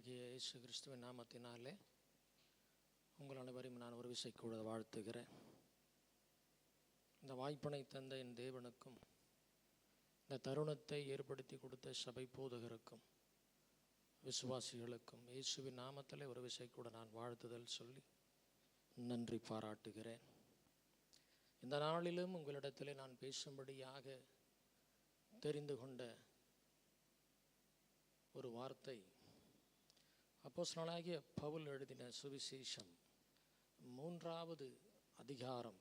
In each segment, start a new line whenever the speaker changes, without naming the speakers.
ஆண்டவராகிய இயேசு கிறிஸ்துவின் நாமத்தினாலே உங்கள் அனைவரையும் நான் ஒரு விசை கூட வாழ்த்துகிறேன். இந்த வாய்ப்பினை தந்த என் தேவனுக்கும் இந்த தருணத்தை ஏற்படுத்தி கொடுத்த சபை போதகருக்கும் விசுவாசிகளுக்கும் இயேசுவின் நாமத்தில் ஒரு விசை கூட நான் வாழ்த்துதல் சொல்லி நன்றி பாராட்டுகிறேன். இந்த நாளிலும் உங்களிடத்தில் நான் பேசும்படியாக தெரிந்து கொண்ட ஒரு வார்த்தை அப்போஸ்தலனாகிய பவுல் எழுதின சுவிசேஷம் 3வது அதிகாரம்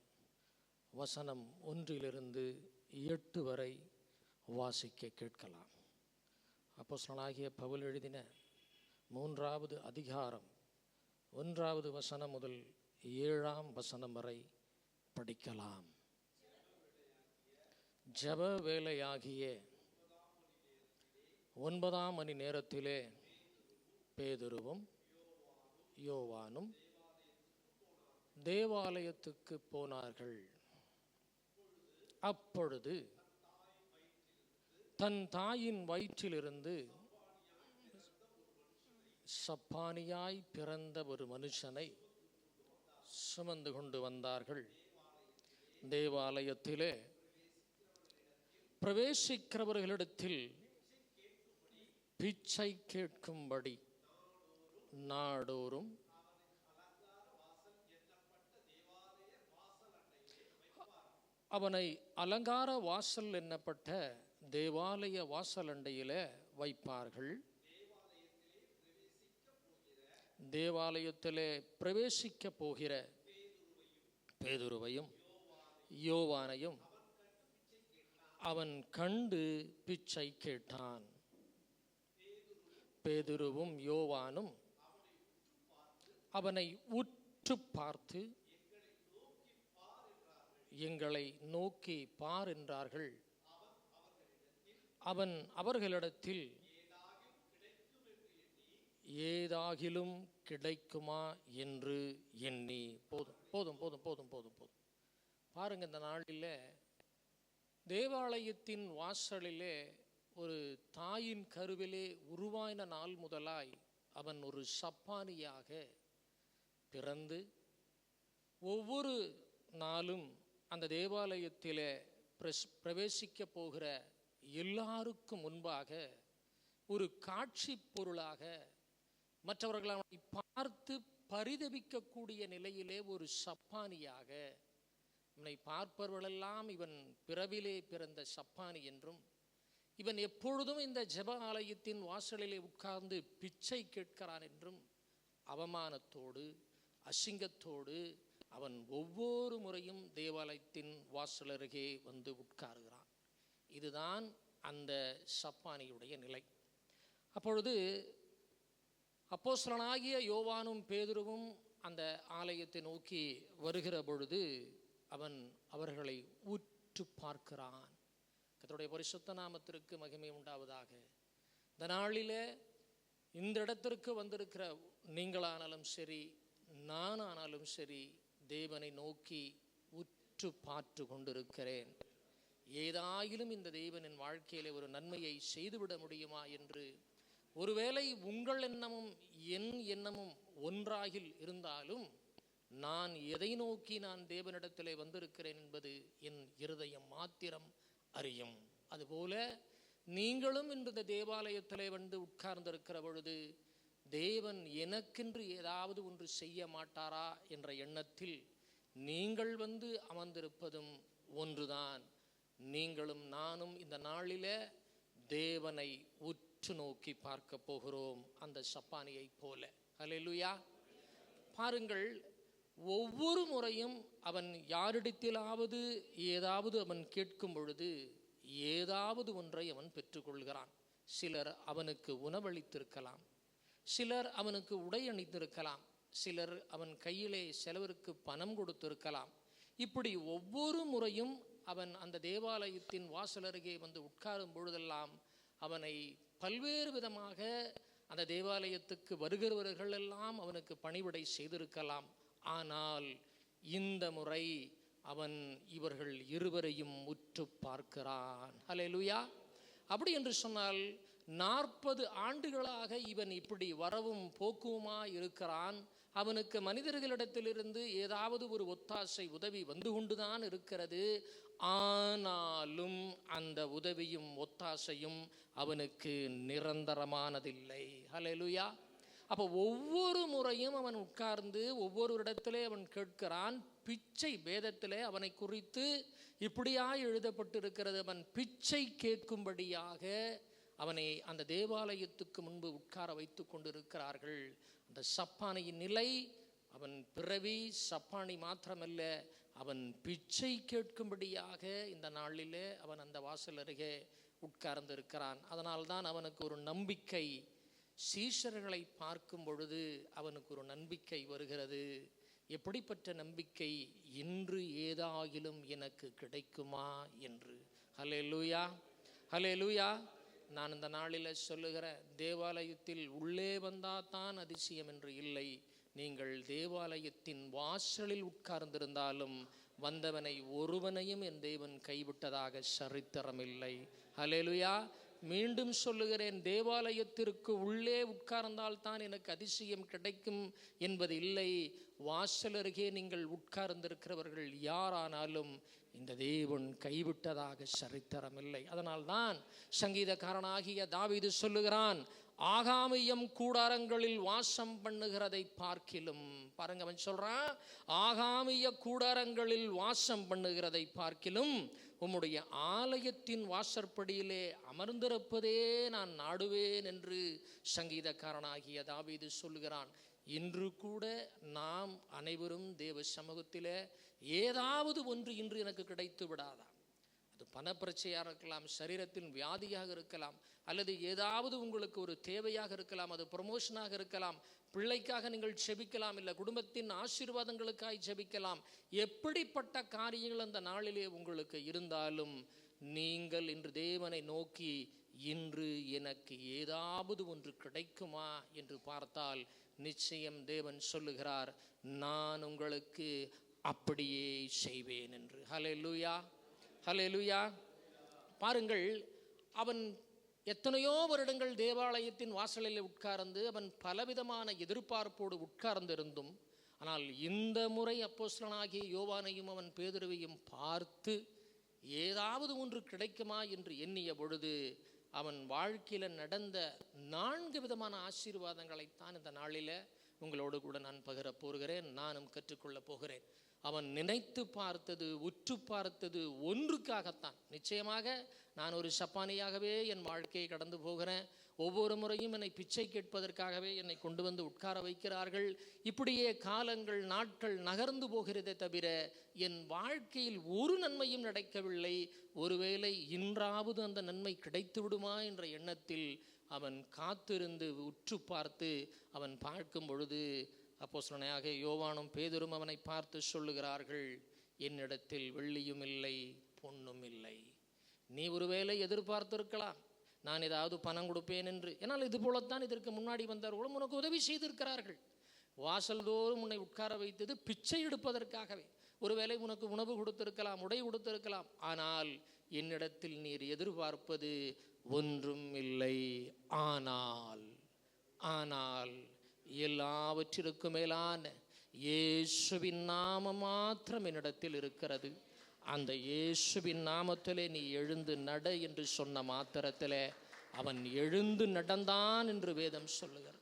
வசனம் 1 - 8 வரை வாசிக்க கேட்கலாம். அப்போஸ்தலனாகிய பவுல் எழுதின 3வது அதிகாரம் 1வது வசனம் முதல் 7ஆம் வசனம் வரை படிக்கலாம். ஜெப வேளையாகிய 9ஆம் மணி நேரத்திலே பேதுருவும் யோவானும் தேவாலயத்துக்கு போனார்கள். அப்பொழுது தன் தாயின் வயிற்றிலிருந்து சப்பானியாய் பிறந்த ஒரு மனுஷனை சுமந்து கொண்டு வந்தார்கள். தேவாலயத்திலே பிரவேசிக்கிறவர்களிடத்தில் பிச்சை கேட்கும்படி நாடோறும் அவனை அலங்கார வாசல் என்னப்பட்ட தேவாலய வாசல் அண்டையிலே வைப்பார்கள். தேவாலயத்திலே பிரவேசிக்க போகிற பேதுருவையும் யோவானையும் அவன் கண்டு பிச்சை கேட்டான். பேதுருவும் யோவானும் அவனை உற்று பார்த்து, எங்களை நோக்கி பார் என்றார்கள். அவன் அவர்களிடத்தில், ஏதாகிலும் கிடைக்குமா என்று எண்ணி, போதும் போதும் போதும் போதும் போதும் போதும் பாருங்க, இந்த நாளில் தேவாலயத்தின் வாசலிலே ஒரு தாயின் கருவிலே உருவாயின நாள் முதலாய் அவன் ஒரு சப்பானியாக பிறந்து ஒவ்வொரு நாளும் அந்த தேவாலயத்திலே பிரவேசிக்க போகிற எல்லாருக்கும் முன்பாக ஒரு காட்சி பொருளாக மற்றவர்கள் அவனை பார்த்து பரிதபிக்கக்கூடிய நிலையிலே ஒரு சப்பானியாக, இவனை பார்ப்பவர்களெல்லாம் இவன் பிறவிலே பிறந்த சப்பானி என்றும், இவன் எப்பொழுதும் இந்த ஜெப ஆலயத்தின் வாசலிலே உட்கார்ந்து பிச்சை கேட்கிறான் என்றும் அவமானத்தோடு அசிங்கத்தோடு அவன் ஒவ்வொரு முறையும் தேவாலயத்தின் வாசல் அருகே வந்து உட்காருகிறான். இதுதான் அந்த சப்பானியுடைய நிலை. அப்பொழுது அப்போஸ்தலனாகிய யோவானும் பேதுருவும் அந்த ஆலயத்தை நோக்கி வருகிற பொழுது அவன் அவர்களை உற்று பார்க்கிறான். கர்த்தருடைய பரிசுத்த நாமத்திற்கு மகிமை உண்டாவதாக. இந்த நாளிலே இந்த இடத்திற்கு வந்திருக்கிற நீங்களானாலும் சரி, நானானாலும் சரி, தேவனை நோக்கி உற்று பார்த்து கொண்டிருக்கிறேன். ஏதாயிலும் இந்த தேவனின் வாழ்க்கையிலே ஒரு நன்மையை செய்துவிட முடியுமா என்று. ஒருவேளை உங்கள் எண்ணமும் என் எண்ணமும் ஒன்றாகில் இருந்தாலும், நான் எதை நோக்கி நான் தேவனிடத்திலே வந்திருக்கிறேன் என்பது என் இருதயம் மாத்திரம் அறியும். அதுபோல நீங்களும் இன்று இந்த தேவாலயத்திலே வந்து உட்கார்ந்திருக்கிற பொழுது, தேவன் எனக்கென்று ஏதாவது ஒன்று செய்ய மாட்டாரா என்ற எண்ணத்தில் நீங்கள் வந்து அமர்ந்திருப்பதும் ஒன்றுதான். நீங்களும் நானும் இந்த நாளிலே தேவனை உற்று நோக்கி பார்க்க போகிறோம், அந்த சப்பானியை போல. ஹல்லேலூயா. பாருங்கள், ஒவ்வொரு முறையும் அவன் யாரிடத்திலாவது ஏதாவது அவன் கேட்கும் பொழுது ஏதாவது ஒன்றை அவன் பெற்றுக்கொள்கிறான். சிலர் அவனுக்கு உணவளித்திருக்கலாம், சிலர் அவனுக்கு உடை அணிந்திருக்கலாம், சிலர் அவன் கையிலே செலவிற்கு பணம் கொடுத்திருக்கலாம். இப்படி ஒவ்வொரு முறையும் அவன் அந்த தேவாலயத்தின் வாசல் அருகே வந்து உட்காரும் பொழுதெல்லாம் அவனை பல்வேறு விதமாக அந்த தேவாலயத்துக்கு வருகிறவர்கள் எல்லாம் அவனுக்கு பணிவிடை செய்திருக்கலாம். ஆனால் இந்த முறை அவன் இவர்கள் இருவரையும் உற்று பார்க்கிறான். ஹல்லேலூயா. அப்படி என்று சொன்னால் 40 ஆண்டுகளாக இவன் இப்படி வரவும் போக்குமா இருக்கிறான். அவனுக்கு மனிதர்களிடத்திலிருந்து ஏதாவது ஒரு ஒத்தாசை உதவி வந்து கொண்டுதான் இருக்கிறது. ஆனாலும் அந்த உதவியும் ஒத்தாசையும் அவனுக்கு நிரந்தரமானதில்லை. ஹல்லேலூயா. அப்போ ஒவ்வொரு முறையும் அவன் உட்கார்ந்து ஒவ்வொரு இடத்திலே அவன் கேட்கிறான். பிச்சை வேதத்திலே அவனை குறித்து இப்படியா எழுதப்பட்டிருக்கிறது. அவன் பிச்சை கேட்கும்படியாக அவனை அந்த தேவாலயத்துக்கு முன்பு உட்கார வைத்து கொண்டிருக்கிறார்கள். அந்த சப்பானியின் நிலை, அவன் பிறவி சப்பானி மாத்திரமல்ல, அவன் பிச்சை கேட்கும்படியாக இந்த நாளிலே அவன் அந்த வாசல் அருகே உட்கார்ந்திருக்கிறான். அதனால்தான் அவனுக்கு ஒரு நம்பிக்கை, சீஷர்களை பார்க்கும் பொழுது அவனுக்கு ஒரு நம்பிக்கை வருகிறது. எப்படிப்பட்ட நம்பிக்கை? இன்று ஏதாகிலும் எனக்கு கிடைக்குமா என்று. ஹல்லேலூயா, ஹல்லேலூயா. நான் இந்த நாளில் சொல்லுகிற, தேவாலயத்தில் உள்ளே வந்தால் தான் அதிசயம் என்று இல்லை. நீங்கள் தேவாலயத்தின் வாசலில் உட்கார்ந்திருந்தாலும் வந்தவனை ஒருவனையும் என் தேவன் கைவிட்டதாக சரித்திரமில்லை. ஹல்லேலூயா. மீண்டும் சொல்லுகிறேன், தேவாலயத்திற்கு உள்ளே உட்கார்ந்தால் தான் எனக்கு அதிசயம் கிடைக்கும் என்பது இல்லை. வாசல் அருகே நீங்கள் உட்கார்ந்திருக்கிறவர்கள் யாரானாலும் இந்த தேவன் கைவிட்டதாக சரித்திரமில்லை. அதனால்தான் சங்கீதக்காரனாகிய தாவீது சொல்லுகிறான், ஆகாமியம் கூடாரங்களில் வாசம் பண்ணுகிறதை பார்க்கிலும். பாருங்க, அவன் சொல்றான், ஆகாமிய கூடாரங்களில் வாசம் பண்ணுகிறதை பார்க்கிலும் உம்முடைய ஆலயத்தின் வாசற்படியிலே அமர்ந்திருப்பதே நான் நாடுவேன் என்று சங்கீதக்காரனாகிய தாவீது சொல்லுகிறான். இன்று கூட நாம் அனைவரும் தேவ சமூகத்திலே ஏதாவது ஒன்று இன்று எனக்கு கிடைத்து விடாதா? அது பணப்பிரச்சையாக இருக்கலாம், சரீரத்தின் வியாதியாக இருக்கலாம், அல்லது ஏதாவது உங்களுக்கு ஒரு தேவையாக இருக்கலாம், அது ப்ரமோஷனாக இருக்கலாம், பிள்ளைக்காக நீங்கள் ஜெபிக்கலாம், இல்லை குடும்பத்தின் ஆசீர்வாதங்களுக்காக ஜெபிக்கலாம். எப்படிப்பட்ட காரியங்கள் அந்த நாளிலே உங்களுக்கு இருந்தாலும் நீங்கள் இன்று தேவனை நோக்கி, இன்று எனக்கு ஏதாவது ஒன்று கிடைக்குமா என்று பார்த்தால் நிச்சயம் தேவன் சொல்லுகிறார், நான் உங்களுக்கு அப்படியே செய்வேன் என்று. ஹல்லேலூயா, ஹல்லேலூயா. பாருங்கள், அவன் எத்தனையோ வருடங்கள் தேவாலயத்தின் வாசலில் உட்கார்ந்து அவன் பலவிதமான எதிர்பார்ப்போடு உட்கார்ந்திருந்தும், ஆனால் இந்த முறை அப்போஸ்தலனாகிய யோவானையும் அவன் பேதுருவையும் பார்த்து ஏதாவது ஒன்று கிடைக்குமா என்று எண்ணிய பொழுது அவன் வாழ்க்கையில் நடந்த 4 விதமான ஆசீர்வாதங்களைத்தான் இந்த நாளில் உங்களோடு கூட நான் பகிர போகிறேன், நானும் கற்றுக்கொள்ள போகிறேன். அவன் நினைத்து பார்த்தது, உற்று பார்த்தது ஒன்றுக்காகத்தான். நிச்சயமாக நான் ஒரு சப்பானியாகவே என் வாழ்க்கையை கடந்து போகிறேன். ஒவ்வொரு முறையும் என்னை பிச்சை கேட்பதற்காகவே என்னை கொண்டு வந்து உட்கார வைக்கிறார்கள். இப்படியே காலங்கள், நாட்கள் நகர்ந்து போகிறதே தவிர என் வாழ்க்கையில் ஒரு நன்மையும் நடக்கவில்லை. ஒருவேளை இன்றாவது அந்த நன்மை கிடைத்து விடுமா என்ற எண்ணத்தில் அவன் காத்திருந்து உற்று பார்த்து அவன் பார்க்கும் பொழுது அப்போஸ்தலனாகிய யோவானும் பேதுரும் அவனை பார்த்து சொல்லுகிறார்கள், என்னிடத்தில் வெள்ளியும் இல்லை, பொன்னும் இல்லை. நீ ஒருவேளை எதிர்பார்த்திருக்கலாம், நான் ஏதாவது பணம் கொடுப்பேன் என்று. ஏன்னால் இது போலத்தான் இதற்கு முன்னாடி வந்தவர்களும் உனக்கு உதவி செய்திருக்கிறார்கள். வாசல் தோறும் உன்னை உட்கார வைத்தது பிச்சை எடுப்பதற்காகவே. ஒருவேளை உனக்கு உணவு கொடுத்திருக்கலாம், உடை கொடுத்திருக்கலாம். ஆனால் என்னிடத்தில் நீர் எதிர்பார்ப்பது ஒன்றும் இல்லை. ஆனால் எல்லாவற்றிற்கும் மேலான இயேசுவின் நாமம் மாத்திரம் என்னிடத்தில் இருக்கிறது. அந்த இயேசுவின் நாமத்திலே நீ எழுந்து நட என்று சொன்ன மாத்திரத்திலே அவன் எழுந்து நடந்தான் என்று வேதம் சொல்லுகிறது.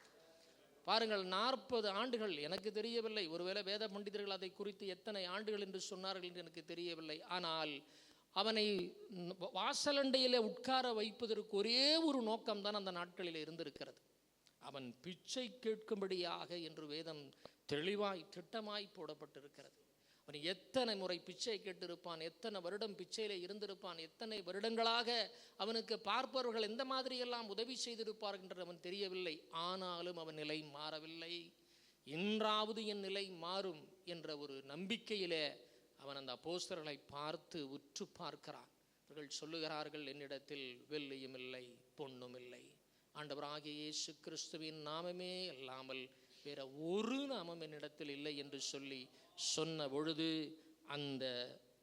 பாருங்கள், 40 ஆண்டுகள் எனக்கு தெரியவில்லை. ஒருவேளை வேத பண்டிதர்கள் அதை குறித்து எத்தனை ஆண்டுகள் என்று சொன்னார்கள் என்று எனக்கு தெரியவில்லை. ஆனால் அவனை வாசலண்டையிலே உட்கார வைப்பதற்கு ஒரே ஒரு நோக்கம்தான் அந்த நாட்களில் இருந்திருக்கிறது. அவன் பிச்சை கேட்கும்படியாக என்று வேதம் தெளிவாய் திட்டமாய் போடப்பட்டிருக்கிறது. அவன் எத்தனை முறை பிச்சை கேட்டிருப்பான், எத்தனை வருடம் பிச்சையிலே இருந்திருப்பான், எத்தனை வருடங்களாக அவனுக்கு பார்ப்பவர்கள் எந்த மாதிரியெல்லாம் உதவி செய்திருப்பார்கள் என்று அவன் தெரியவில்லை. ஆனாலும் அவன் நிலை மாறவில்லை. இன்றாவது என் நிலை மாறும் என்ற ஒரு நம்பிக்கையிலே அவன் அந்த அப்போஸ்தலர்களை பார்த்து உற்று பார்க்கிறான். அவர்கள் சொல்லுகிறார்கள், என்னிடத்தில் வெள்ளியும் இல்லை, பொன்னும் இல்லை, ஆண்டவராகிய இயேசு கிறிஸ்துவின் நாமமே அல்லாமல் வேற ஒரு நாமம் என்னிடத்தில் இல்லை என்று சொல்லி சொன்ன பொழுது அந்த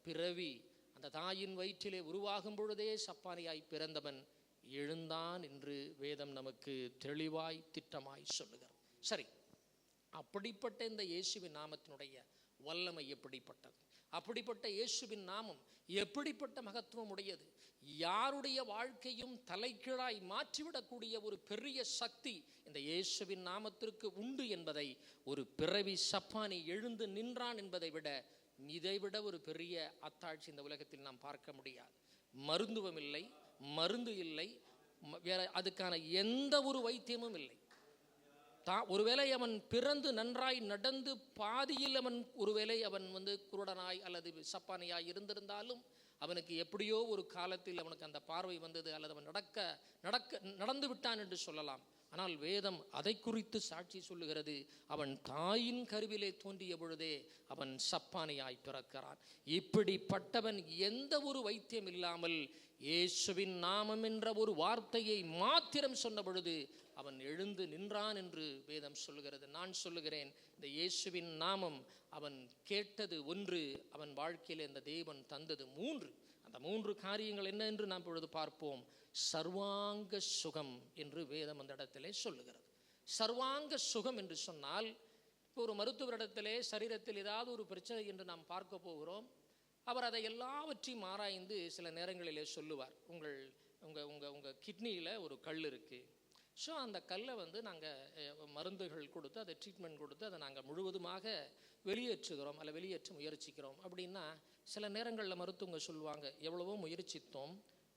பிறவி அந்த தாயின் வயிற்றிலே உருவாகும் பொழுதே சப்பானியாய் பிறந்தவன் எழுந்தான் என்று வேதம் நமக்கு தெளிவாய் திட்டமாய் சொல்லுகிறது. சரி, அப்படிப்பட்ட இந்த இயேசுவின் நாமத்தினுடைய வல்லமை எப்படிப்பட்டது? அப்படிப்பட்ட இயேசுவின் நாமம் எப்படிப்பட்ட மகத்துவம் உடையது? யாருடைய வாழ்க்கையும் தலைகீழாய் மாற்றிவிடக்கூடிய ஒரு பெரிய சக்தி இந்த இயேசுவின் நாமத்திற்கு உண்டு என்பதை ஒரு பிறவி சப்பானி எழுந்து நின்றான் என்பதை விட, இதைவிட ஒரு பெரிய அத்தாட்சி இந்த உலகத்தில் நாம் பார்க்க முடியாது. மருந்துவம் இல்லை, மருந்து இல்லை, வேற அதுக்கான எந்த ஒரு வைத்தியமும் இல்லை. ஒருவேளை அவன் பிறந்து நன்றாய் நடந்து பாதியில் அவன் ஒருவேளை அவன் குருடனாய் அல்லது சப்பானியாய் இருந்திருந்தாலும் அவனுக்கு எப்படியோ ஒரு காலத்தில் அவனுக்கு அந்த பார்வை வந்தது, அல்லது அவன் நடந்து விட்டான் என்று சொல்லலாம். ஆனால் வேதம் அதை குறித்து சாட்சி சொல்லுகிறது. அவன் தாயின் கருவிலே தோன்றிய பொழுதே அவன் சப்பானியாய் பிறக்கிறான். இப்படிப்பட்டவன் எந்த ஒரு வைத்தியம் இல்லாமல் இயேசுவின் நாமம் என்ற ஒரு வார்த்தையை மாத்திரம் சொன்ன பொழுது அவன் எழுந்து நின்றான் என்று வேதம் சொல்லுகிறது. நான் சொல்லுகிறேன், இந்த இயேசுவின் நாமம் அவன் கேட்டது ஒன்று, அவன் வாழ்க்கையில் இந்த தேவன் தந்தது மூன்று. அந்த மூன்று காரியங்கள் என்ன என்று நாம் இப்பொழுது பார்ப்போம். சர்வாங்க சுகம் என்று வேதம் அந்த இடத்திலே சொல்லுகிறது. சர்வாங்க சுகம் என்று சொன்னால், இப்போ ஒரு மருத்துவரிடத்திலே சரீரத்தில் ஏதாவது ஒரு பிரச்சனை என்று நாம் பார்க்க போகிறோம். அவர் அதை எல்லாவற்றையும் ஆராய்ந்து சில நேரங்களிலே சொல்லுவார், உங்கள் கிட்னியில் ஒரு கல் இருக்குது. ஸோ அந்த கல்லை நாங்கள் மருந்துகள் கொடுத்து அதை ட்ரீட்மெண்ட் கொடுத்து அதை நாங்கள் முழுவதுமாக வெளியேற்றுகிறோம், அல்ல வெளியேற்ற முயற்சிக்கிறோம் அப்படின்னா, சில நேரங்களில் மருத்துவங்க சொல்லுவாங்க, எவ்வளவோ முயற்சித்தோம்,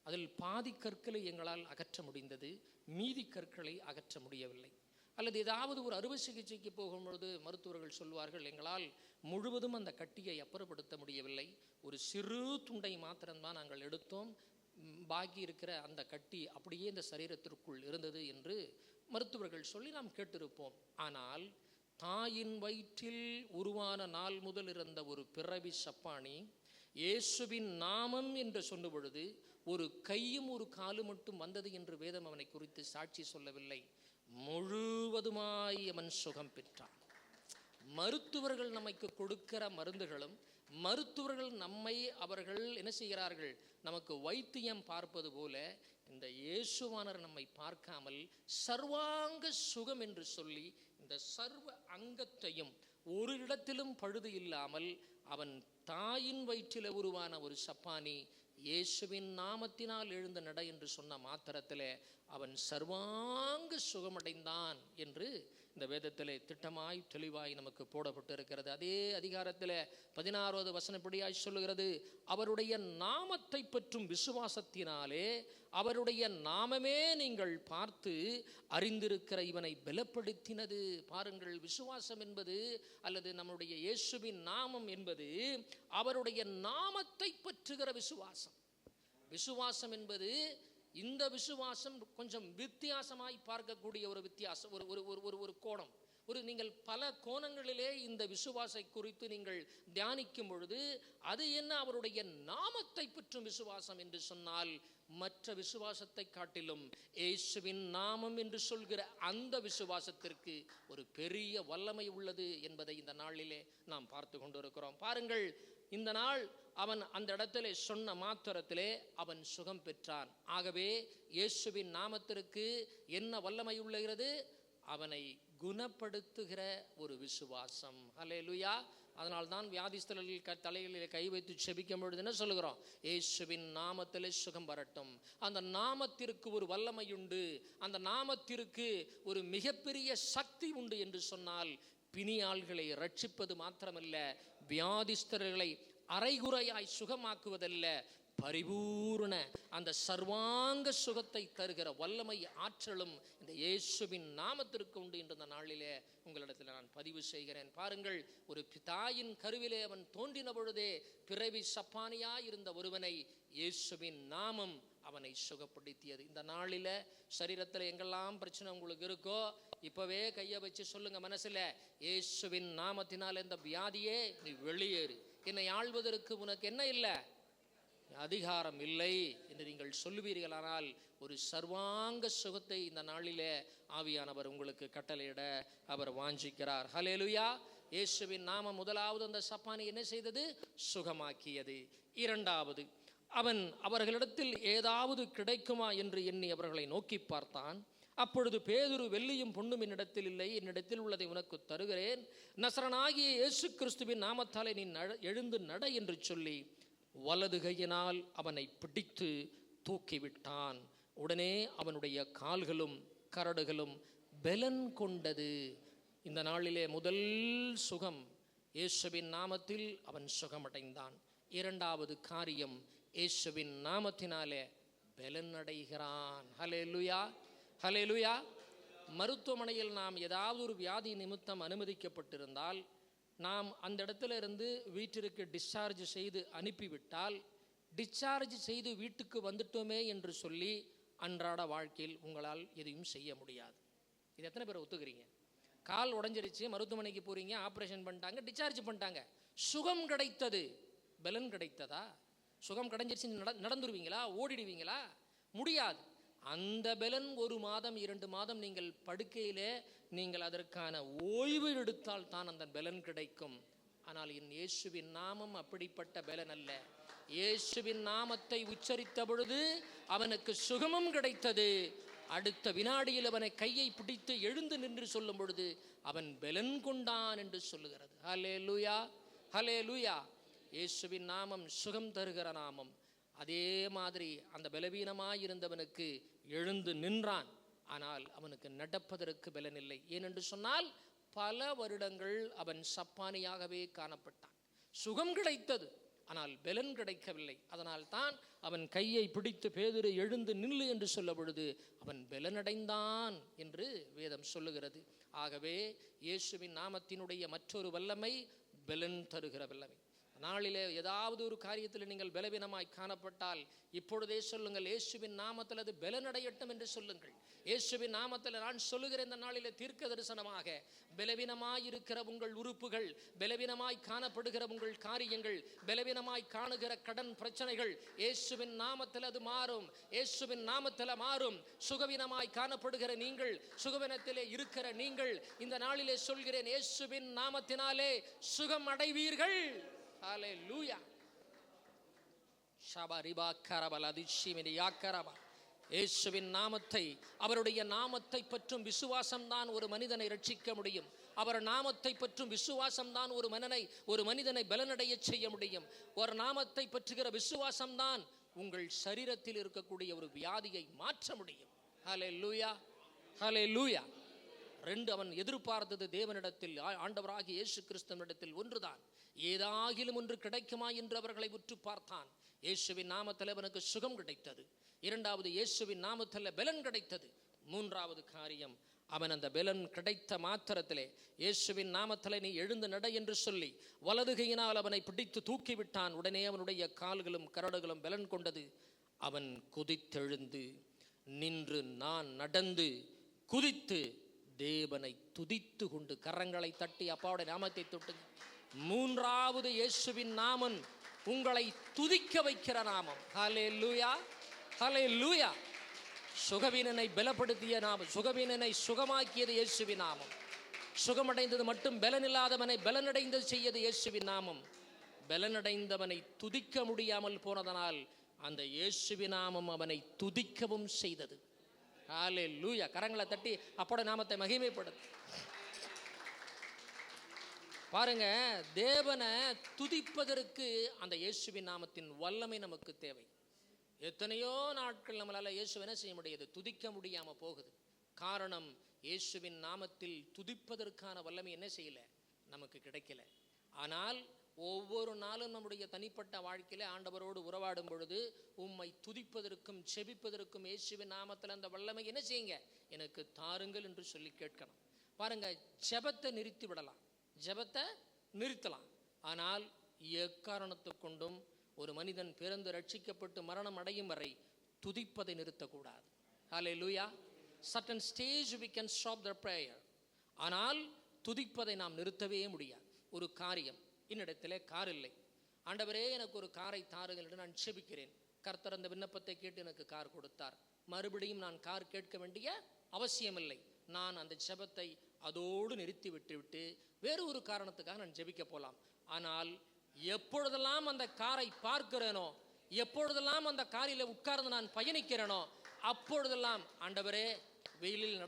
அதில் பாதி கற்களை எங்களால் அகற்ற முடிந்தது, மீதி கற்களை அகற்ற முடியவில்லை. அல்லது ஏதாவது ஒரு அறுவை சிகிச்சைக்கு போகும்பொழுது மருத்துவர்கள் சொல்வார்கள், எங்களால் முழுவதும் அந்த கட்டியை அப்புறப்படுத்த முடியவில்லை, ஒரு சிறு துண்டை மாத்திரம்தான் நாங்கள் எடுத்தோம், பாக்கி இருக்கிற அந்த கட்டி அப்படியே இந்த சரீரத்திற்குள் இருந்தது என்று மருத்துவர்கள் சொல்லி நாம் கேட்டிருப்போம். ஆனால் தாயின் வயிற்றில் உருவான நாள் முதல் இருந்த ஒரு பிறவி சப்பானி இயேசுவின் நாமம் என்று சொன்ன பொழுது ஒரு கையும் ஒரு காலும் மட்டும் வந்தது என்று வேதம் அவனை குறித்து சாட்சி சொல்லவில்லை, முழுவதுமாய் அவன் சுகம் பெற்றான். மருத்துவர்கள் நமக்கு கொடுக்கிற மருந்துகளும், மருத்துவர்கள் அவர்கள் என்ன செய்கிறார்கள், நமக்கு வைத்தியம் பார்ப்பது போல இந்த இயேசுவானர் நம்மை பார்க்காமல் சர்வாங்க சுகம் என்று சொல்லி இந்த சர்வ அங்கத்தையும் ஒரு இடத்திலும் பழுது இல்லாமல் அவன் தாயின் வயிற்றில் உருவான ஒரு சப்பானி இயேசுவின் நாமத்தினால் எழுந்த நட என்று சொன்ன மாத்திரத்தில் அவன் சர்வாங்க சுகமடைந்தான் என்று இந்த வேதத்திலே திட்டமாய் தெளிவாய் நமக்கு போடப்பட்டு இருக்கிறது. அதே அதிகாரத்தில் 16வது வசனப்படியாய் சொல்லுகிறது, அவருடைய நாமத்தை பற்றும் விசுவாசத்தினாலே அவருடைய நாமமே நீங்கள் பார்த்து அறிந்திருக்கிற இவனை பலப்படுத்தினது. பாருங்கள், விசுவாசம் என்பது அல்லது நம்முடைய இயேசுவின் நாமம் என்பது அவருடைய நாமத்தை பற்றுகிற விசுவாசம். விசுவாசம் என்பது இந்த விசுவாசம் கொஞ்சம் வித்தியாசமாய் பார்க்கக்கூடிய ஒரு வித்தியாசம், ஒரு கோணம். நீங்கள் பல கோணங்களிலே இந்த விசுவாசை குறித்து நீங்கள் தியானிக்கும் பொழுது அது என்ன, அவருடைய நாமத்தை பற்றும் விசுவாசம் என்று சொன்னால் மற்ற விசுவாசத்தை காட்டிலும் இயேசுவின் நாமம் என்று சொல்கிற அந்த விசுவாசத்திற்கு ஒரு பெரிய வல்லமை உள்ளது என்பதை இந்த நாளிலே நாம் பார்த்து கொண்டிருக்கிறோம். பாருங்கள், இந்த நாள் அவன் அந்த இடத்திலே சொன்ன மாத்திரத்திலே அவன் சுகம் பெற்றான். ஆகவே இயேசுவின் நாமத்திற்கு என்ன வல்லமை உள்ளது? அவனை குணப்படுத்துகிற ஒரு விசுவாசம். அல்லேலூயா. அதனால்தான் வியாதிஸ்தர்கள் தலைகளிலே கை வைத்து செபிக்கும் பொழுது என்ன சொல்லுகிறோம்? இயேசுவின் நாமத்திலே சுகம் வரட்டும். அந்த நாமத்திற்கு ஒரு வல்லமை உண்டு, அந்த நாமத்திற்கு ஒரு மிகப்பெரிய சக்தி உண்டு என்று சொன்னால் பிணியாள்களை ரட்சிப்பது மாத்திரமல்ல, வியாதிஸ்தர்களை அரைகுறையாய் சுகமாக்குவதல்ல, பரிபூர்ண அந்த சர்வாங்க சுகத்தை தருகிற வல்லமை ஆற்றலும் இந்த இயேசுவின் நாமத்திற்கு உண்டு என்ற இந்த நாளிலே உங்களிடத்தில் நான் பதிவு செய்கிறேன். பாருங்கள், ஒரு தாயின் கருவிலே அவன் தோன்றின பொழுதே பிறவி சப்பானியாய் இருந்த ஒருவனை இயேசுவின் நாமம் அவனை சுகப்படுத்தியது. இந்த நாளில சரீரத்தில் எங்கெல்லாம் பிரச்சனை உங்களுக்கு இருக்கோ இப்பவே கையை வச்சு சொல்லுங்க மனசுல, இயேசுவின் நாமத்தினால் இந்த வியாதியே நீ வெளியேறு, என்னை ஆள்வதற்கு உனக்கு என்ன இல்லை, அதிகாரம் இல்லை என்று நீங்கள் சொல்லுவீர்களானால் ஒரு சர்வாங்க சுகத்தை இந்த நாளிலே ஆவியானவர் உங்களுக்கு கட்டளையிட அவர் வாஞ்சிக்கிறார். ஹல்லேலூயா. இயேசுவின் நாமம் முதலாவது அந்த சப்பானி என்ன செய்தது? சுகமாக்கியது. இரண்டாவது, அவன் அவர்களிடத்தில் ஏதாவது கிடைக்குமா என்று எண்ணி அவர்களை நோக்கி பார்த்தான். அப்பொழுது பேதுரு, வெள்ளியும் பொன்னும் என்னிடத்தில் இல்லை, என்னிடத்தில் உள்ளதை உனக்கு தருகிறேன், நசரனாகிய இயேசு கிறிஸ்துவின் நாமத்தாலே நீ எழுந்து நட என்று சொல்லி வலது கையினால் அவனை பிடித்து தூக்கிவிட்டான். உடனே அவனுடைய கால்களும் கரடுகளும் பலன் கொண்டது. இந்த நாளிலே முதல் சுகம், இயேசுவின் நாமத்தில் அவன் சுகமடைந்தான். இரண்டாவது காரியம், இயேசுவின் நாமத்தினாலே பலன் அடைகிறான். ஹல்லேலூயா, ஹல்லேலூயா. மருத்துவமனையில் நாம் ஏதாவது ஒரு வியாதி நிமித்தம் அனுமதிக்கப்பட்டிருந்தால், நாம் அந்த இடத்துல இருந்து வீட்டிற்கு டிஸ்சார்ஜ் செய்து அனுப்பிவிட்டால், டிஸ்சார்ஜ் செய்து வீட்டுக்கு வந்துட்டோமே என்று சொல்லி அன்றாட வாழ்க்கையில் உங்களால் எதையும் செய்ய முடியாது. இது எத்தனை பேர் ஒத்துக்கிறீங்க? கால் உடஞ்சிருச்சு, மருத்துவமனைக்கு போறீங்க, ஆப்ரேஷன் பண்ணிட்டாங்க, டிஸ்சார்ஜ் பண்ணிட்டாங்க, சுகம் கிடைத்தது, பலன் கிடைத்ததா? சுகம் கிடைஞ்சிருச்சு நடந்துருவீங்களா? ஓடிடுவீங்களா? முடியாது. அந்த பலன் 1 மாதம் 2 மாதம் நீங்கள் படுக்கையிலே நீங்கள் அதற்கான ஓய்வு எடுத்தால் தான் அந்த பலன் கிடைக்கும். ஆனால் இயேசுவின் நாமம் அப்படிப்பட்ட பலன் அல்ல. இயேசுவின் நாமத்தை உச்சரித்த பொழுது அவனுக்கு சுகமும் கிடைத்தது. அடுத்த வினாடியில் அவனை கையை பிடித்து எழுந்து நின்று சொல்லும் பொழுது அவன் பலன் கொண்டான் என்று சொல்லுகிறது. ஹல்லேலூயா, ஹல்லேலூயா. இயேசுவின் நாமம் சுகம் தருகிற நாமம். அதே மாதிரி அந்த பலவீனமாயிருந்தவனுக்கு எழுந்து நின்றான். ஆனால் அவனுக்கு நடப்பதற்கு பலன் இல்லை. ஏனென்று சொன்னால் பல வருடங்கள் அவன் சப்பானியாகவே காணப்பட்டான். சுகம் கிடைத்தது, ஆனால் பலன் கிடைக்கவில்லை. அதனால் தான் அவன் கையை பிடித்து பேதுரு எழுந்து நில்லு என்று சொல்ல பொழுது அவன் பலனடைந்தான் என்று வேதம் சொல்லுகிறது. ஆகவே இயேசுவின் நாமத்தினுடைய மற்றொரு வல்லமை பலன் தருகிற வல்லமை. நாளிலே ஏதாவது ஒரு காரியத்தில் நீங்கள் பலவீனமாய் காணப்பட்டால் இப்பொழுதே சொல்லுங்கள், இயேசுவின் நாமத்தில் அது பலனடையட்டும் என்று சொல்லுங்கள். இயேசுவின் நாமத்தில் நான் சொல்லுகிற இந்த நாளிலே தீர்க்க தரிசனமாக, பலவீனமாய் இருக்கிற உங்கள் உறுப்புகள், பலவீனமாய் காணப்படுகிற உங்கள் காரியங்கள், பலவீனமாய் காணுகிற கடன் பிரச்சனைகள் இயேசுவின் நாமத்தில் அது மாறும். இயேசுவின் நாமத்தில் மாறும். சுகவீனமாய் காணப்படுகிற நீங்கள், சுகவீனத்திலே இருக்கிற நீங்கள், இந்த நாளிலே சொல்கிறேன், இயேசுவின் நாமத்தினாலே சுகம் அடைவீர்கள். ஹல்லேலூயா. ஷபரிபா கரபலதிஷிமினி யாக்கரபா. இயேசுவின் நாமத்தை, அவருடைய நாமத்தை பற்றும் விசுவாசம்தான் ஒரு மனிதனை ரட்சிக்க முடியும். அவர் நாமத்தை பற்றும் விசுவாசம்தான் ஒரு மனிதனை பலனடைய செய்ய முடியும். ஒரு நாமத்தை பற்றுகிற விசுவாசம்தான் உங்கள் சரீரத்தில் இருக்கக்கூடிய ஒரு வியாதியை மாற்ற முடியும். ஹல்லேலூயா, ஹல்லேலூயா. 2, அவன் எதிர்பார்த்தது தேவனிடத்தில், ஆண்டவராகிய இயேசு கிறிஸ்துவினிடத்தில் ஒன்றுதான். ஏதாகிலும் ஒன்று கிடைக்குமா என்று அவர்களை உற்று பார்த்தான். இயேசுவின் நாமத்தில் அவனுக்கு சுகம் கிடைத்தது. 2வது, இயேசுவின் நாமத்தில் பலன் கிடைத்தது. 3வது காரியம், அவன் அந்த பலன் கிடைத்த மாத்திரத்திலே இயேசுவின் நாமத்தில் நீ எழுந்து நட என்று சொல்லி வலதுகையினால் அவனை பிடித்து தூக்கிவிட்டான். உடனே அவனுடைய கால்களும் கரடுகளும் பலன் கொண்டது. அவன் குதித்தெழுந்து நின்று, நான் நடந்து குதித்து தேவனை துதித்து கொண்டு, கரங்களை தட்டி அப்பாவுடைய நாமத்தை தொட்டு, 3வது இயேசுவின் நாமம் உங்களை துதிக்க வைக்கிற நாமம். ஹல்லேலூயா, ஹல்லேலூயா. சுகவீனனை பலப்படுத்திய நாமம், சுகவீனனை சுகமாக்கியது இயேசுவின் நாமம். சுகமடைந்தது மட்டும் பலனில்லாதவனை பலனடைந்தது செய்யது இயேசுவின் நாமம். பலனடைந்தவனை துதிக்க முடியாமல் போனதனால் அந்த இயேசுவின் நாமம் அவனை துதிக்கவும் செய்தது. ஹல்லேலூயா. கரங்களை தட்டி அப்போட நாமத்தை மகிமைப்படுத்து. பாருங்க, தேவனை துதிப்பதற்கு அந்த இயேசுவின் நாமத்தின் வல்லமை நமக்கு தேவை. எத்தனையோ நாட்கள் நம்மளால இயேசுவை என்ன செய்ய முடியாது, துதிக்க முடியாம போகுது. காரணம், இயேசுவின் நாமத்தில் துதிப்பதற்கான வல்லமை என்ன செய்யல, நமக்கு கிடைக்கல. ஆனால் ஒவ்வொரு நாளும் நம்முடைய தனிப்பட்ட வாழ்க்கையில ஆண்டவரோடு உறவாடும் பொழுது உம்மை துதிப்பதற்கும் செபிப்பதற்கும் இயேசுவின் நாமத்தில் அந்த வல்லமை என்ன செய்யுங்க, எனக்கு தாருங்கள் என்று சொல்லி கேட்கணும். பாருங்க, ஜெபத்தை நிறுத்தி விடலாம், ஜெபத்தை நிறுத்தலாம். ஆனால் எக்காரணத்தை கொண்டும் ஒரு மனிதன் பிறந்து ரட்சிக்கப்பட்டு மரணம் அடையும் வரை துதிப்பதை நிறுத்தக்கூடாது. ஹல்லேலூயா. certain stage we can stop the prayer. ஆனால் துதிப்பதை நாம் நிறுத்தவே முடியாது. ஒரு காரியம், என்னிடத்திலே கார் இல்லை, ஆண்டவரே எனக்கு ஒரு காரை தாருங்கள் என்று நான் செபிக்கிறேன். கர்த்தர் அந்த விண்ணப்பத்தை கேட்டு எனக்கு கார் கொடுத்தார். மறுபடியும் நான் கார் கேட்க வேண்டிய அவசியமில்லை. நான் அந்த ஜெபத்தை அதோடு நிறுத்தி விட்டு வேறு ஒரு காரணத்துக்காக நான் ஜெபிக்க போகலாம். ஆனால் எப்பொழுதெல்லாம் அந்த காரை பார்க்கிறேனோ, எப்பொழுதெல்லாம் அந்த காரில் உட்கார்ந்து நான் பயணிக்கிறேனோ அப்பொழுதெல்லாம் ஆண்டவரே, வெயிலில்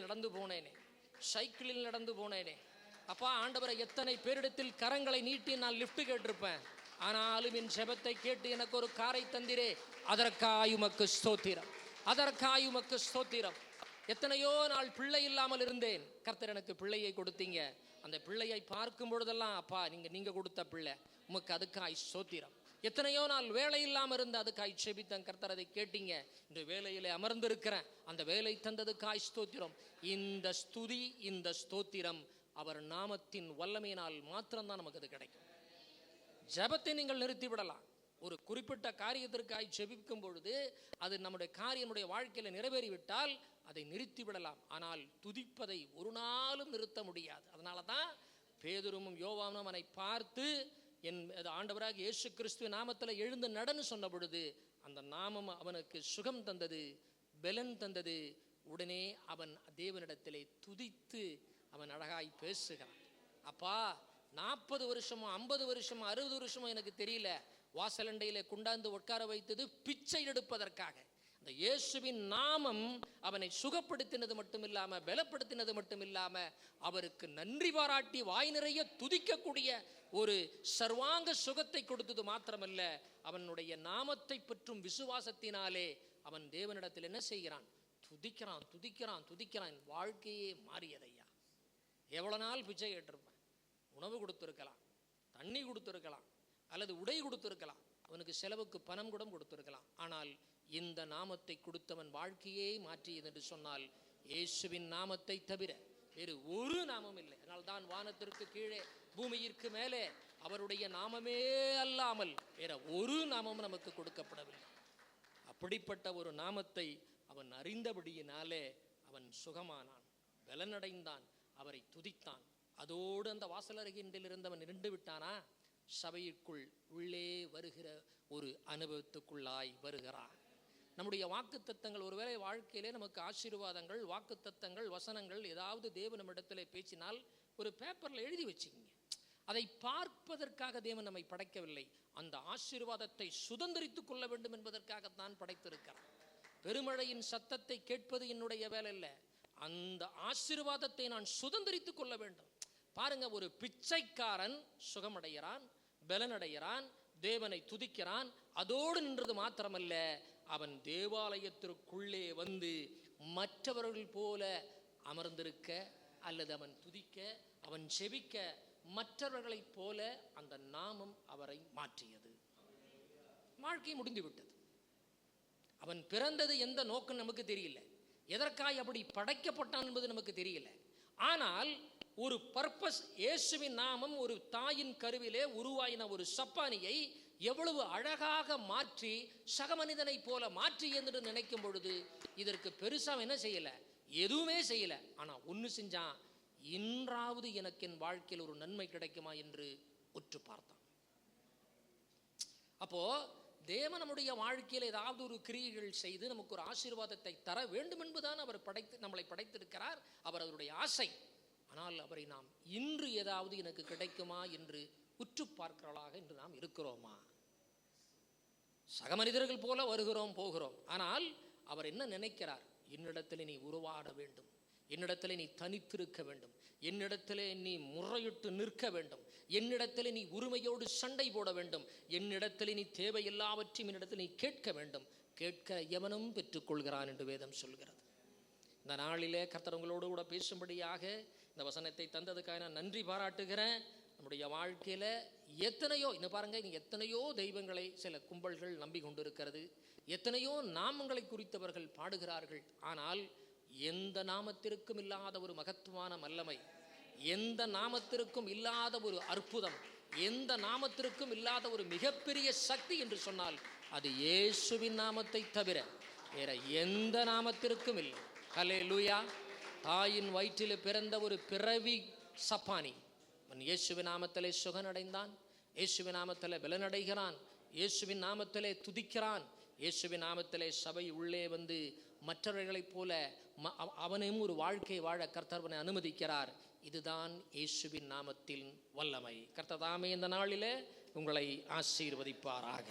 நடந்து போனேனே, சைக்கிளில் நடந்து போனேனே அப்பா, ஆண்டவரை எத்தனை பேரிடத்தில் கரங்களை நீட்டி நான் லிஃப்ட் கேட்டிருப்பேன். ஆனாலும் என் ஜெபத்தை கேட்டு எனக்கு ஒரு காரை தந்திரே, அதற்காய் உமக்கு ஸ்தோத்திரம், அதற்காய் உமக்கு ஸ்தோத்திரம். எத்தனையோ நாள் பிள்ளை இல்லாமல் இருந்தேன், கர்த்தர் எனக்கு பிள்ளையை கொடுத்தீங்க. அந்த பிள்ளையை பார்க்கும் பொழுதெல்லாம் அப்பா, நீங்க கொடுத்த பிள்ளை, உமக்கு அதுக்காய் ஸ்தோத்திரம். எத்தனையோ நாள் வேலை இல்லாமல் இருந்து அதுக்காய் செபித்தேன், கர்த்தர் அதை கேட்டீங்க. இந்த வேலையிலே அமர்ந்திருக்கிறேன், அந்த வேலை தந்ததுக்காய் ஸ்தோத்திரம். இந்த ஸ்துதி, இந்த ஸ்தோத்திரம் அவர் நாமத்தின் வல்லமையினால் மாத்திரம்தான் நமக்கு அது கிடைக்கும். ஜெபத்தை நீங்கள் நிறுத்தி விடலாம். ஒரு குறிப்பிட்ட காரியத்திற்காய் ஜெபிக்கும் பொழுது அது நம்முடைய காரியம் நம்முடைய வாழ்க்கையில் நிறைவேறிவிட்டால் அதை நிறுத்தி விடலாம். ஆனால் துதிப்பதை ஒரு நாளும் நிறுத்த முடியாது. அதனால தான் பேதுருவும் யோவானும் அவனை பார்த்து, என் ஆண்டவராக இயேசு கிறிஸ்துவ நாமத்தில் எழுந்து நடன்னு சொன்ன பொழுது அந்த நாமம் அவனுக்கு சுகம் தந்தது, பலன் தந்தது. உடனே அவன் தேவனிடத்திலே துதித்து அவன் அழகாய் பேசுகிறான். அப்பா, 40 வருஷமோ 50 வருஷமோ 60 வருஷமோ எனக்கு தெரியல, வாசலண்டையிலே கொண்டாந்து உட்கார வைத்தது பிச்சை எடுப்பதற்காக. அந்த இயேசுவின் நாமம் அவனை சுகப்படுத்தினது மட்டும் இல்லாம, பலப்படுத்தினது மட்டும் இல்லாம, அவருக்கு நன்றி பாராட்டி வாய் நிறைய துதிக்கக்கூடிய ஒரு சர்வாங்க சுகத்தை கொடுத்தது மாத்திரமல்ல, அவனுடைய நாமத்தை பற்றும் விசுவாசத்தினாலே அவன் தேவனிடத்தில் என்ன செய்கிறான்? துதிக்கிறான், துதிக்கிறான், துதிக்கிறான். வாழ்க்கையே மாறியதையா. எவ்வளவு நாள் பிச்சை கேட்டிருப்பேன். உணவு கொடுத்துருக்கலாம், தண்ணி கொடுத்துருக்கலாம், அல்லது உடை கொடுத்துருக்கலாம், அவனுக்கு செலவுக்கு பணம் கூட கொடுத்துருக்கலாம். ஆனால் இந்த நாமத்தை கொடுத்தவன் வாழ்க்கையே மாற்றியது என்று சொன்னால் இயேசுவின் நாமத்தை தவிர வேறு ஒரு நாமம் இல்லை. அதனால் தான் வானத்திற்கு கீழே பூமியிற்கு மேலே அவருடைய நாமமே அல்லாமல் வேற ஒரு நாமமும் நமக்கு கொடுக்கப்படவில்லை. அப்படிப்பட்ட ஒரு நாமத்தை அவன் அறிந்தபடியினாலே அவன் சுகமானான், பலனடைந்தான், அவரை துதித்தான். அதோடு அந்த வாசலருகின்றில் இருந்தவன் நின்று விட்டானா? சபைக்குள் உள்ளே வருகிற ஒரு அனுபவத்துக்குள்ளாய் வருகிறான். நம்முடைய வாக்குத்தத்தங்கள், ஒருவேளை வாழ்க்கையிலே நமக்கு ஆசீர்வாதங்கள், வாக்குத்தத்தங்கள், வசனங்கள் ஏதாவது தேவன் நம்மிடத்திலே பேசினால் ஒரு பேப்பரில் எழுதி வச்சுக்கிங்க. அதை பார்ப்பதற்காக தேவன் நம்மை படைக்கவில்லை, அந்த ஆசீர்வாதத்தை சுதந்திரித்துக் கொள்ள வேண்டும் என்பதற்காகத்தான் படைத்திருக்கிறார். பெருமழையின் சத்தத்தை கேட்பது என்னுடைய வேலை இல்லை, அந்த ஆசீர்வாதத்தை நான் சுதந்திரித்துக் கொள்ள வேண்டும். பாருங்க, ஒரு பிச்சைக்காரன் சுகமடைகிறான், பலனடைகிறான், தேவனை துதிக்கிறான். அதோடு நின்றது மாத்திரமல்ல, அவன் தேவாலயத்திற்குள்ளே வந்து மற்றவர்கள் போல அமர்ந்திருக்க, அல்லது அவன் துதிக்க, அவன் செபிக்க, மற்றவர்களைப் போல அந்த நாமம் அவரை மாற்றியது. வாழ்க்கை முடிந்துவிட்டது. அவன் பிறந்தது எந்த நோக்கம் நமக்கு தெரியல, எதற்காய் அப்படி படைக்கப்பட்டான் என்பது நமக்கு தெரியல. ஆனால் ஒரு பர்பஸ், இயேசுவின் நாமம் ஒரு தாயின் கருவிலே உருவாயின ஒரு சப்பானியை எவ்வளவு அழகாக மாற்றி சக மனிதனை போல மாற்றி என்று நினைக்கும் பொழுது இதற்கு பெருசா என்ன செய்யல, எதுவுமே செய்யல. ஆனா ஒன்று செஞ்சான், இன்றாவது எனக்கு என் வாழ்க்கையில் ஒரு நன்மை கிடைக்குமா என்று உற்று பார்த்தான். அப்போ தேவன் நம்முடைய வாழ்க்கையில் ஏதாவது ஒரு கிரியைகள் செய்து நமக்கு ஒரு ஆசீர்வாதத்தை தர வேண்டும் என்பதுதான் அவர் நம்மளை படைத்திருக்கிறார். அவர் அவருடைய ஆசை. ஆனால் அவரை நாம் இன்று ஏதாவது எனக்கு கிடைக்குமா என்று உற்று பார்க்கிறவர்களாக இன்று நாம் இருக்கிறோமா? சக மனிதர்கள் போல வருகிறோம் போகிறோம். ஆனால் அவர் என்ன நினைக்கிறார்? என்னிடத்தில் நீ உருவாட வேண்டும், என்னிடத்தில் நீ தனித்திருக்க வேண்டும், என்னிடத்தில் நீ முறையிட்டு நிற்க வேண்டும், என்னிடத்தில் நீ உரிமையோடு சண்டை போட வேண்டும், என்னிடத்தில் நீ தேவை எல்லாவற்றையும் என்னிடத்தில் நீ கேட்க வேண்டும். கேட்க எவனும் பெற்றுக்கொள்கிறான் என்று வேதம் சொல்கிறது. இந்த நாளிலே கர்த்தர் உங்களோடு கூட பேசும்படியாக இந்த வசனத்தை தந்ததுக்காக நான் நன்றி பாராட்டுகிறேன். நம்முடைய வாழ்க்கையில் எத்தனையோ, இன்னும் பாருங்க, இங்கே எத்தனையோ தெய்வங்களை சில கும்பல்கள் நம்பி கொண்டிருக்கிறது, எத்தனையோ நாமங்களை குறித்தவர்கள் பாடுகிறார்கள். ஆனால் எந்த நாமத்திற்கும் இல்லாத ஒரு மகத்துவமான வல்லமை, எந்த நாமத்திற்கும் இல்லாத ஒரு அற்புதம், எந்த நாமத்திற்கும் இல்லாத ஒரு மிகப்பெரிய சக்தி என்று சொன்னால் அது இயேசுவின் நாமத்தை தவிர வேற எந்த நாமத்திற்கும் இல்லை. ஹல்லேலூயா. தாயின் வயிற்றில் பிறந்த ஒரு பிறவி சப்பானி அவன் இயேசுவின் நாமத்திலே சுகனடைந்தான், இயேசுவின் நாமத்திலே பலனடைகிறான், இயேசுவின் நாமத்திலே துதிக்கிறான், இயேசுவின் நாமத்திலே சபை உள்ளே வந்து மற்றவர்களைப் போல அவனையும் ஒரு வாழ்க்கை வாழ கர்த்தர் அனுமதிக்கிறார். இதுதான் இயேசுவின் நாமத்தின் வல்லமை. கர்த்தர் தாமே இந்த நாளிலே உங்களை ஆசீர்வதிப்பாராக.